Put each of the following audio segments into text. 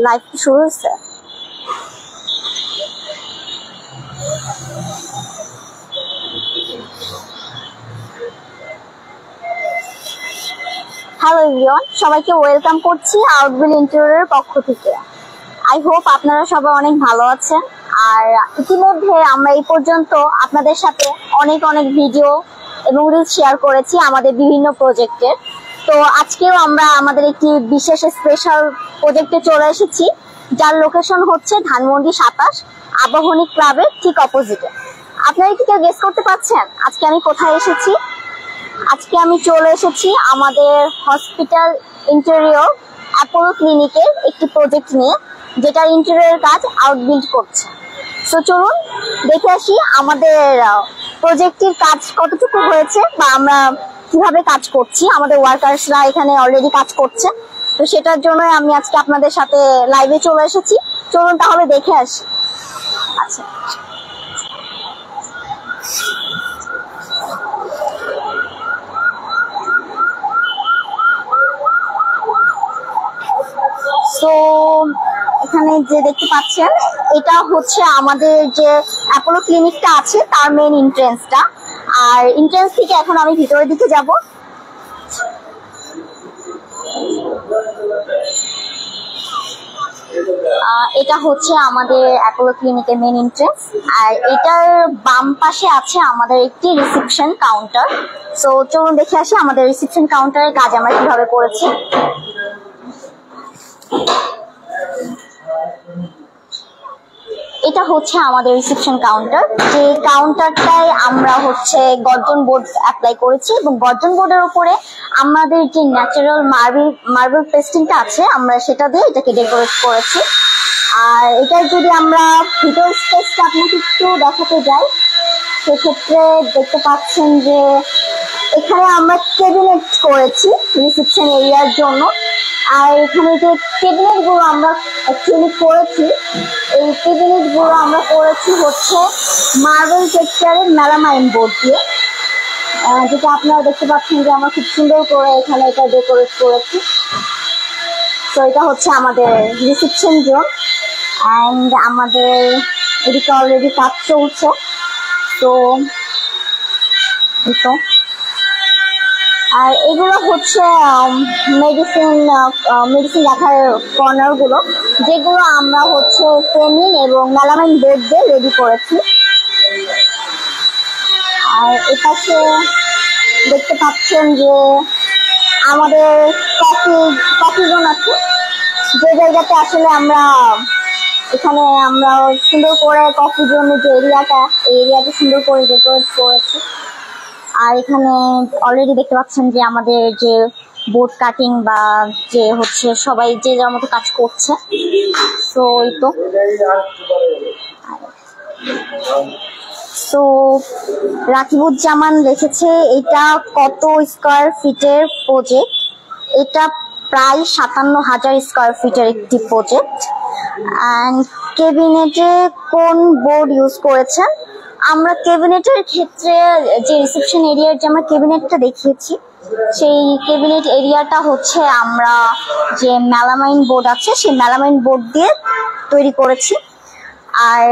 Live শুরু হয়েছে? Hello everyone, সবাইকে ওয়েলকাম করছি আউটবিল ইন্টেরিয়রের পক্ষ থেকে। আই হোপ আপনারা সবাই অনেক ভালো আছেন। আর ইতিমধ্যে আমরা এই পর্যন্ত আপনাদের সাথে অনেক ভিডিও এবং রিলস শেয়ার করেছি আমাদের বিভিন্ন প্রজেক্টের। তো আজকেও আমরা আমাদের একটি বিশেষ স্পেশাল প্রজেক্টে চলে এসেছি, যার লোকেশন হচ্ছে ধানমন্ডি 27 আবাহনী ক্লাবের ঠিক অপোজিটে। আপনারা কি কেউ গেস করতে পারছেন আজকে আমি কোথায় এসেছি? আজকে আমি চলে এসেছি আমাদের হসপিটাল ইন্টেরিয়র অ্যাপোলো ক্লিনিকের একটি প্রজেক্ট নিয়ে, যেটার ইন্টেরিয়র কাজ আউটবিল্ড করছে। সো চলুন দেখে আসি আমাদের প্রজেক্টের কাজ কতটুকু হয়েছে বা আমরা কিভাবে কাজ করছি। আমাদের ওয়ার্কার্সরা এখানে অলরেডি কাজ করছে, তো সেটার জন্য আমি আজকে আপনাদের সাথে লাইভে চলে এসেছি। চলুন তাহলে দেখে আসি। আচ্ছা, তো এখানে যে দেখতে পাচ্ছেন এটা হচ্ছে আমাদের যে অ্যাপোলো ক্লিনিকটা আছে তার মেইন এন্ট্রেন্সটা। আর এন্ট্রেন্স থেকে এখন আমি ভিতরের দিকে যাব। এটা হচ্ছে আমাদের অ্যাপোলো ক্লিনিকের মেইন এন্ট্রেন্স। আর এটার বাম পাশে আছে আমাদের একটি রিসেপশন কাউন্টার। সো চলুন দেখে আসি আমাদের রিসেপশন কাউন্টারের কাজ আমরা কিভাবে করেছি। এটা হচ্ছে আমাদের রিসেপশন কাউন্টার। যে কাউন্টারটায় আমরা হচ্ছে গর্জন বোর্ড অ্যাপ্লাই করেছি এবং গর্জন বোর্ডের উপরে আমাদের যে ন্যাচারাল মার্বেল পেস্টিংটা আছে আমরা সেটা দিয়ে এটাকে ডেকোরেট করেছি। আর এটার যদি আমরা ভিতর স্পেসটা আপনাকে একটু দেখাতে যাই, সেক্ষেত্রে দেখতে পাচ্ছেন যে এখানে আমরা ক্যাবিনেট করেছি রিসেপশন এরিয়ার জন্য। আর এখানে যে ক্যাবিনেট গুলো আমরা অ্যাকচুয়ালি করেছি, এই ক্যাবিনেট গুলো আমরা করেছি হচ্ছে মার্বেল টেক্সচারের মেলামাইন বোর্ড দিয়ে, যেটা আপনারা দেখতে পাচ্ছেন যে আমরা খুব সুন্দর করে এখানে এটা ডেকোরেট করেছি। তো এটা হচ্ছে আমাদের রিসেপশন জোন। অ্যান্ড আমাদের এদিকে অলরেডি কাজ চলছে। তো আর এগুলো হচ্ছে মেডিসিন রাখার কর্নার গুলো, যেগুলো আমরা হচ্ছে ফ্রেমিং এবং মেলামাইন বোর্ড দিয়ে রেডি করেছি। আর এপাশে দেখতে পাচ্ছেন যে আমাদের কফি জোন আছে, যে জায়গাতে আসলে আমরা এখানে আমরা সুন্দর করে কফি জোনের যে এরিয়াটা, এই এরিয়াটা সুন্দর করে ডেকোরেট করেছি। আর এখানে অলরেডি দেখতে পাচ্ছেন যে আমাদের যে বোর্ড কাটিং বা যে হচ্ছে সবাই যে যার মতো কাজ করছে। তো এই তো রাকিবুজ্জামান লিখেছে এটা কত স্কোয়ার ফিটের প্রজেক্ট? এটা প্রায় 57,000 স্কোয়ার ফিটের একটি প্রজেক্ট। অ্যান্ড ক্যাবিনেটে কোন বোর্ড ইউজ করেছেন? আমরা ক্যাবিনেটের ক্ষেত্রে যে রিসেপশন এরিয়ার যে আমরা ক্যাবিনেটটা দেখিয়েছি, সেই ক্যাবিনেট এরিয়াটা হচ্ছে আমরা যে মেলামাইন বোর্ড আছে সেই মেলামাইন বোর্ড দিয়ে তৈরি করেছি। আর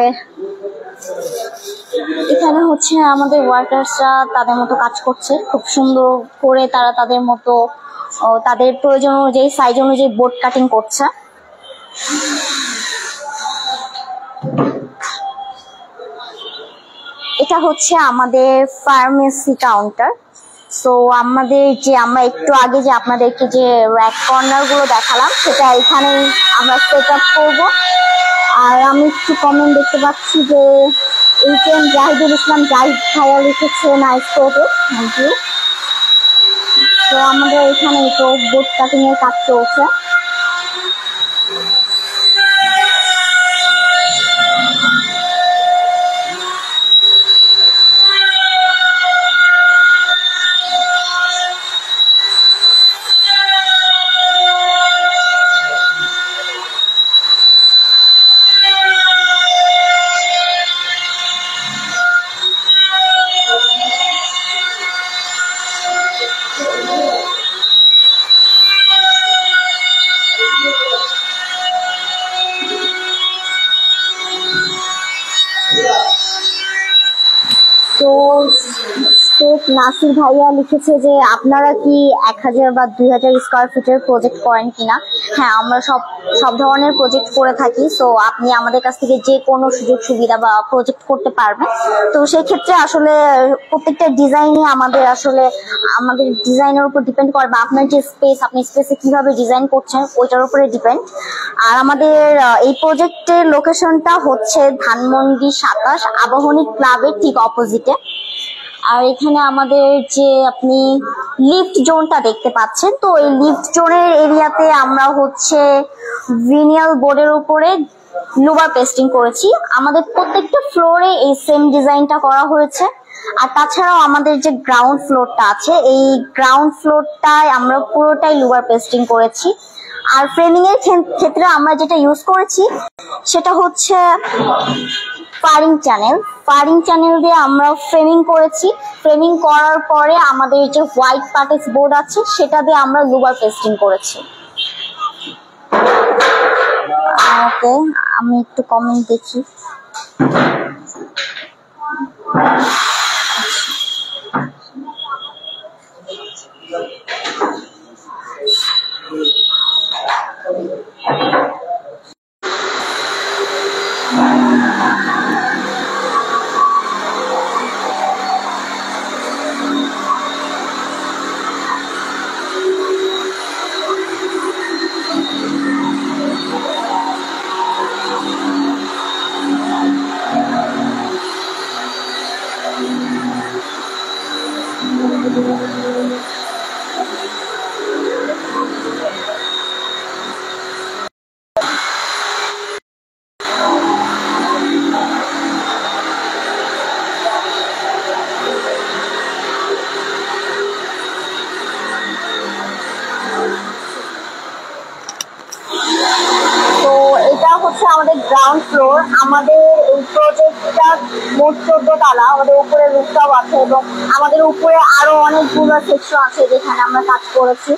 এখানে হচ্ছে আমাদের ওয়ার্কার্সরা তাদের মতো কাজ করছে, খুব সুন্দর করে তারা তাদের মতো তাদের প্রয়োজন অনুযায়ী সাইজ অনুযায়ী বোর্ড কাটিং করছে। এটা হচ্ছে আমাদের ফার্মেসি কাউন্টার। সো আমাদের যে আমরা একটু আগে যে আপনাদেরকে যে র্যাক কর্নার গুলো দেখালাম, সেটা এখানেই আমরা সেট আপ করবো। আর আমি একটু কমেন্ট দেখতে পাচ্ছি যে এইচএম জাহিদুল ইসলাম জাহিদ ভাইয়া লিখেছে নাইস ফটো, থ্যাংক ইউ। তো আমাদের এখানে তো বোর্ড কাটিং এর কাজ চলছে। শেখ নাসির ভাইয়া লিখেছে যে আপনারা কি 1000 বা 2000 স্কয়ার ফিটের প্রজেক্ট করেন কিনা। হ্যাঁ, আমরা সব ধরনের প্রজেক্ট করে থাকি। সো আপনি আমাদের কাছ থেকে যে কোনো সুযোগ সুবিধা বা প্রজেক্ট করতে পারবেন। তো সেই ক্ষেত্রে আসলে প্রত্যেকটা ডিজাইনই আমাদের ডিজাইনের উপর ডিপেন্ড করে, বা আপনার যে আপনি স্পেসে কিভাবে ডিজাইন করছেন ওইটার উপরে ডিপেন্ড। আর আমাদের এই প্রজেক্টের লোকেশনটা হচ্ছে ধানমন্ডি 27 আবাহনী ক্লাবের ঠিক অপোজিটে। আর এখানে আমাদের যে আপনি লিফট জোনটা দেখতে পাচ্ছেন, তো এই লিফট জোনের এরিয়াতে আমরা হচ্ছে ভিনিয়াল বোর্ডের উপরে লুবার পেস্টিং করেছি। আমাদের প্রত্যেকটা ফ্লোরে এই সেম ডিজাইনটা করা হয়েছে। আর তাছাড়াও আমাদের যে গ্রাউন্ড ফ্লোরটা আছে, এই গ্রাউন্ড ফ্লোরটায় আমরা পুরোটাই লুবার পেস্টিং করেছি। আর ফ্রেমিং এর ক্ষেত্রে আমরা যেটা ইউজ করেছি সেটা হচ্ছে ফারিং চ্যানেল দিয়ে আমরা ফ্রেমিং করেছি। ফ্রেমিং করার পরে আমাদের যে হোয়াইট পার্টেক্স বোর্ড আছে সেটা দিয়ে আমরা লুবার পেস্টিং করেছি। ওকে, আমি একটু কমেন্ট দেখি। আমাদের গ্রাউন্ড ফ্লোর। আমাদের এই প্রজেক্টটা মোট 14 তলা। আমাদের উপরে রুফটপ আছে এবং আমাদের উপরে আরো অনেকগুলো সেকশন আছে যেখানে আমরা কাজ করেছি।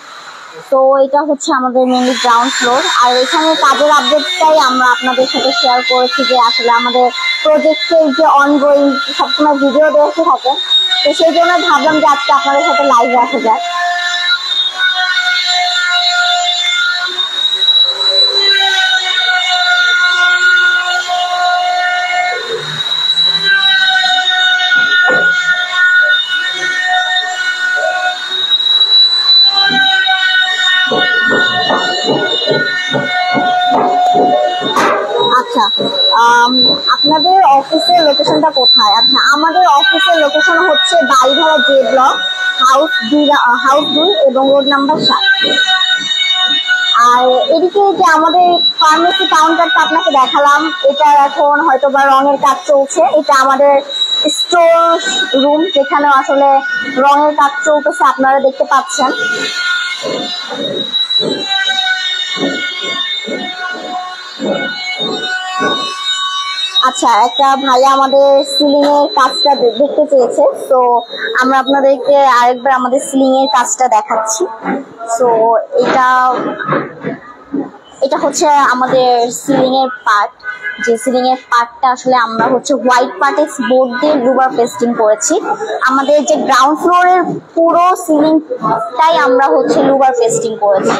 তো এটা হচ্ছে আমাদের মেনলি গ্রাউন্ড ফ্লোর। আর এখানে কাজের আপডেটটাই আমরা আপনাদের সাথে শেয়ার করেছি যে আসলে আমাদের প্রজেক্টের যে অনগোয়িং সবসময় ভিডিও দেখতে থাকে, তো সেই জন্য ভাবলাম যে আজকে আপনাদের সাথে লাইভ রাখা যায়। আচ্ছা, আপনাদের অফিসের লোকেশনটা কোথায়? আচ্ছা, আমাদের অফিসের লোকেশন হচ্ছে বাড়িধারা জে ব্লক, হাউস 2 এবং রোড নাম্বার 7। আর এদিকে যে আমাদের ফার্মেসি কাউন্টারটা আপনাকে দেখালাম, এটা এখন হয়তো বা রঙের কাজ চলছে। এটা আমাদের স্টোর রুম যেখানে আসলে রঙের কাজ চলতেছে, আপনারা দেখতে পাচ্ছেন। আচ্ছা, একটা ভাইয়া আমাদের সিলিং এর কাজটা দেখতে চেয়েছে, তো আমরা আপনাদেরকে আরেকবার আমাদের সিলিং এর কাজটা দেখাচ্ছি। তো এটা হচ্ছে আমাদের সিলিং এর পার্ট। যে সিলিং এর পার্টটা আসলে আমরা হচ্ছে হোয়াইট পার্টেক্স বোর্ড দিয়ে লুবার পেস্টিং করেছি। আমাদের যে গ্রাউন্ড ফ্লোরের পুরো সিলিংটাই আমরা হচ্ছে লুবার পেস্টিং করেছি।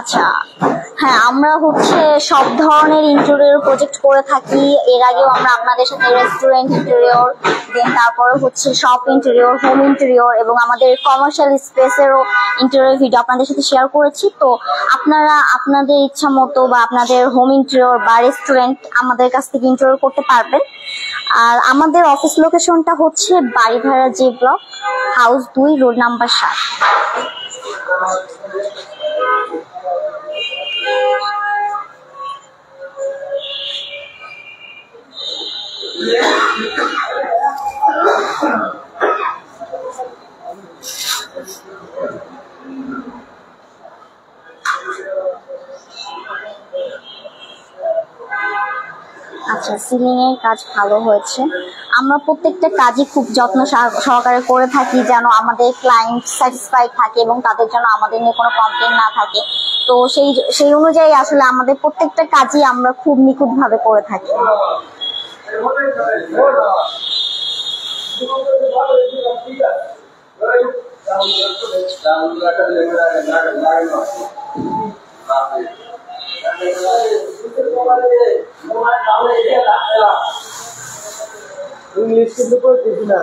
আচ্ছা, হ্যাঁ, আমরা হচ্ছে সব ধরনের ইন্টেরিয়র প্রজেক্ট করে থাকি। এর আগেও আমরা আপনাদের সাথে রেস্টুরেন্ট ইন্টেরিয়র, দেন তারপরে হচ্ছে শপ ইন্টেরিয়র, হোম ইন্টেরিয়র এবং আমাদের কমার্শিয়াল স্পেসেরও ইন্টেরিয়র ভিডিও আপনাদের সাথে শেয়ার করেছি। তো আপনারা আপনাদের ইচ্ছা মতো বা আপনাদের হোম ইন্টেরিয়র বা রেস্টুরেন্ট আমাদের কাছ থেকে ইন্টেরিয়র করতে পারবেন। আর আমাদের অফিস লোকেশনটা হচ্ছে Baridhara J block, house 2, road number 7। আচ্ছা, সিলিং এর কাজ ভালো হয়েছে। আমরা প্রত্যেকটা কাজই খুব যত্ন সহকারে করে থাকি যেন আমাদের ক্লায়েন্ট স্যাটিসফাইড থাকে এবং তাদের জন্য আমাদের নিয়ে কোনো কমপ্লেন না থাকে। তো সেই অনুযায়ী আসলে আমাদের প্রত্যেকটা কাজই আমরা খুব নিখুঁতভাবে করে থাকি। इंग्लिश কিন্তু করতেছি না।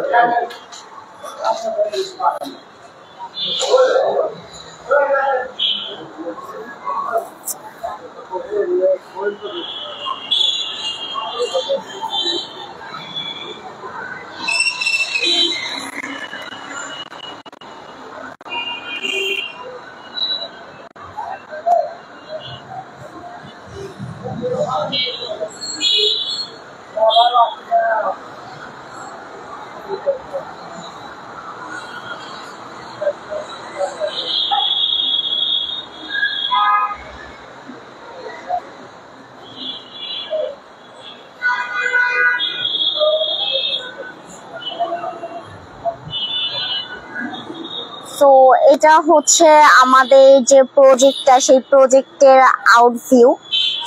তো এটা হচ্ছে আমাদের যে প্রজেক্টটা, সেই প্রজেক্টের আউটভিউ।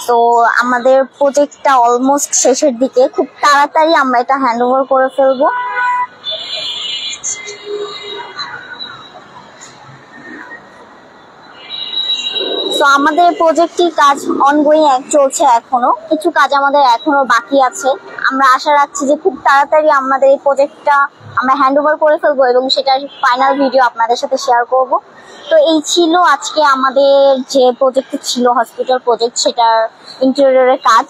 তো আমাদের প্রজেক্টটা অলমোস্ট শেষের দিকে, খুব তাড়াতাড়ি আমরা এটা হ্যান্ড ওভার করে ফেলবো। তো আমাদের প্রজেক্টটির কাজ অনগোয়িং চলছে, এখনো কিছু কাজ আমাদের এখনো বাকি আছে। আমরা আশা রাখছি যে খুব তাড়াতাড়ি আমাদের এই প্রজেক্টটা আমরা হ্যান্ড ওভার করে ফেলবো এবং সেটার ফাইনাল ভিডিও আপনাদের সাথে শেয়ার করব। তো এই ছিল আজকে আমাদের যে প্রজেক্ট ছিল, হসপিটাল প্রজেক্ট, সেটার ইন্টেরিয়রের কাজ।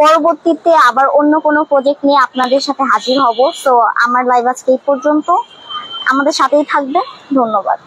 পরবর্তীতে আবার অন্য কোনো প্রজেক্ট নিয়ে আপনাদের সাথে হাজির হব। তো আমার লাইভ আজকে এই পর্যন্ত, আমাদের সাথেই থাকবে। ধন্যবাদ।